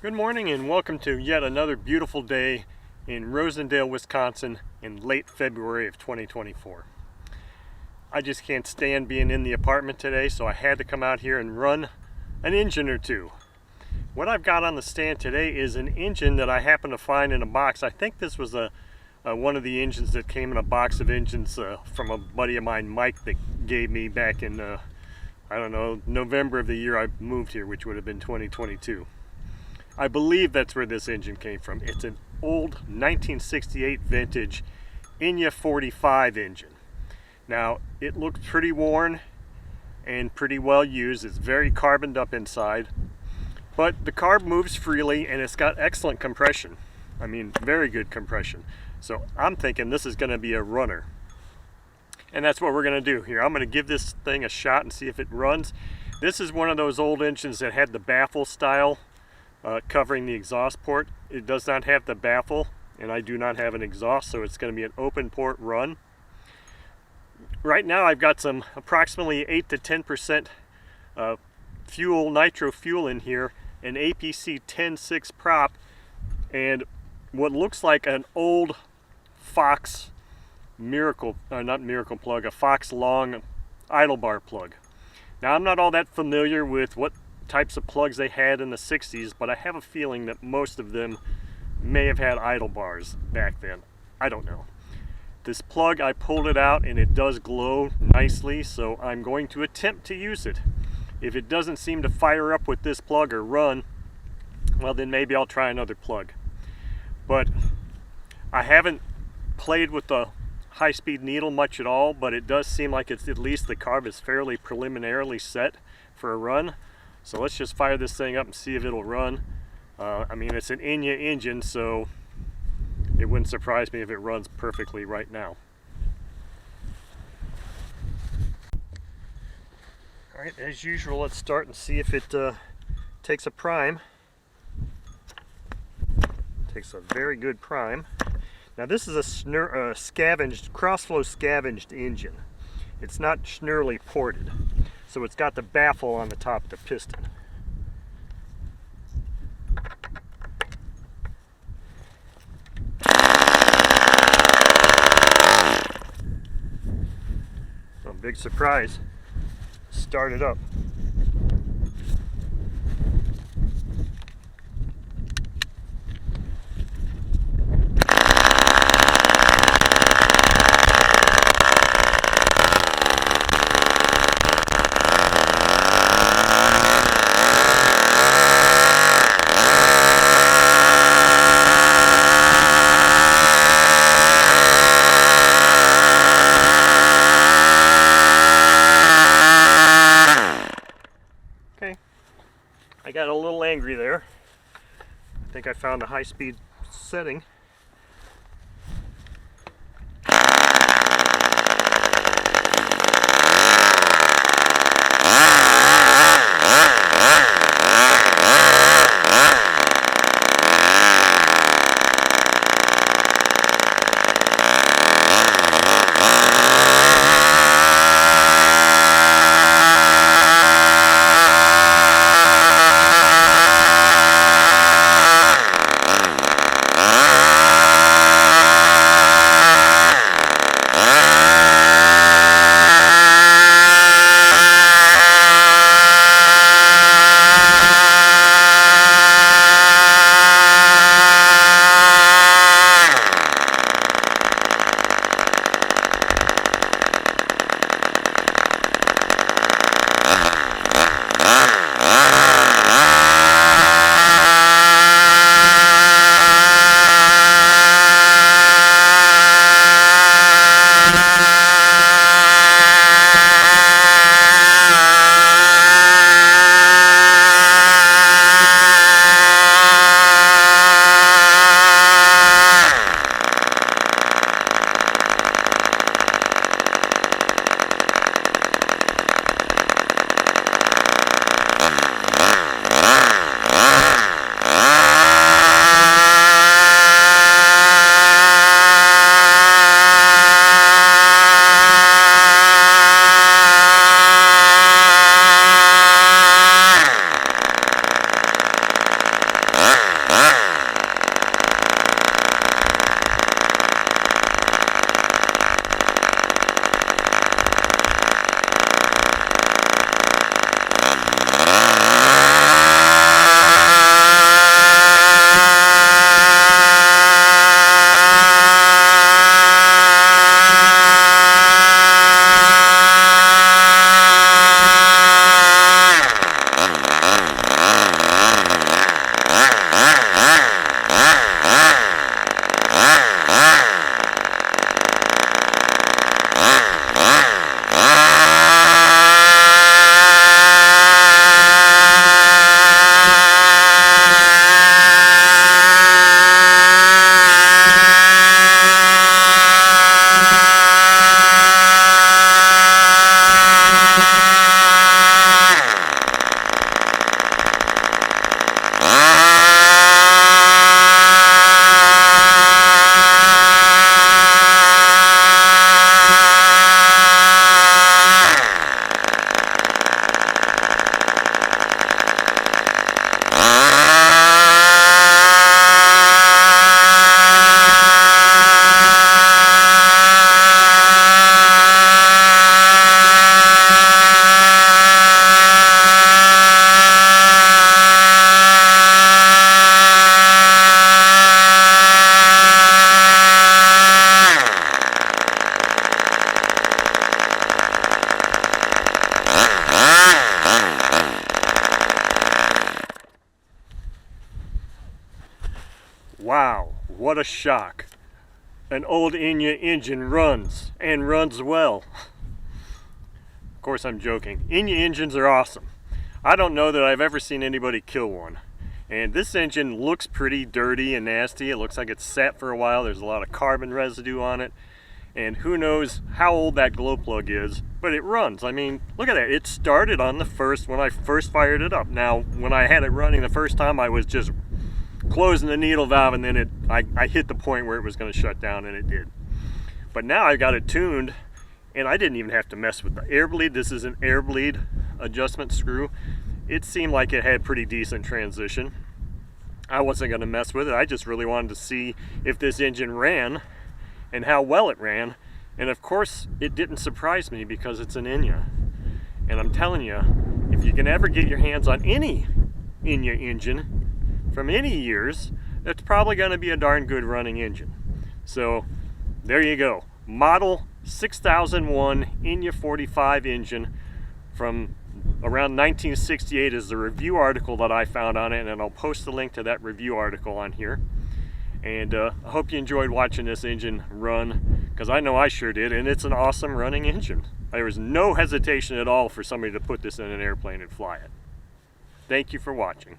Good morning and welcome to yet another beautiful day in Rosendale, Wisconsin in late February of 2024. I just can't stand being in the apartment today, so I had to come out here and run an engine or two. What I've got on the stand today is an engine that I happened to find in a box. I think this was one of the engines that came in a box of engines from a buddy of mine, Mike, that gave me back in, I don't know, November of the year I moved here, which would have been 2022. I believe that's where this engine came from. It's an old 1968 vintage Enya 45 engine. Now, it looks pretty worn and pretty well used. It's very carboned up inside, but the carb moves freely and it's got excellent compression. I mean, very good compression. So I'm thinking this is going to be a runner. And that's what we're going to do here. I'm going to give this thing a shot and see if it runs. This is one of those old engines that had the baffle style covering the exhaust port. It does not have the baffle, and I do not have an exhaust, so it's going to be an open port run. Right now I've got some approximately 8 to 10% fuel, nitro fuel in here, an APC 10.6 prop, and what looks like an old Fox a Fox long idle bar plug. Now, I'm not all that familiar with what types of plugs they had in the 60s, but I have a feeling that most of them may have had idle bars back then. I don't know. This plug, I pulled it out and it does glow nicely, so I'm going to attempt to use it. If it doesn't seem to fire up with this plug or run, well, then maybe I'll try another plug. But I haven't played with the high-speed needle much at all, but it does seem like it's, at least the carb is fairly preliminarily set for a run. So let's just fire this thing up and see if it'll run. I mean, it's an Enya engine, so it wouldn't surprise me if it runs perfectly right now. Alright, as usual, let's start and see if it takes a prime. Takes a very good prime. Now this is a scavenged, crossflow scavenged engine. It's not schnurly ported. So it's got the baffle on the top of the piston. So big surprise, start it up. I got a little angry there. I think I found a high-speed setting. Wow, what a shock. An old Enya engine runs, and runs well. Of course I'm joking. Enya engines are awesome. I don't know that I've ever seen anybody kill one. And this engine looks pretty dirty and nasty. It looks like it's sat for a while. There's a lot of carbon residue on it. And who knows how old that glow plug is, but it runs. I mean, look at that. It started on the first, when I first fired it up. Now, when I had it running the first time, I was just closing the needle valve, and then I hit the point where it was going to shut down, and it did. But now I got it tuned, and I didn't even have to mess with the air bleed. This is an air bleed adjustment screw. It seemed like it had pretty decent transition. I wasn't going to mess with it. I just really wanted to see if this engine ran and how well it ran. And of course, it didn't surprise me because it's an Enya. And I'm telling you, if you can ever get your hands on any Enya engine from any years, that's probably going to be a darn good running engine. So there you go. Model 6001 Enya 45 engine from around 1968 is the review article that I found on it, and I'll post the link to that review article on here. And I hope you enjoyed watching this engine run, because I know I sure did, and it's an awesome running engine. There was no hesitation at all for somebody to put this in an airplane and fly it. Thank you for watching.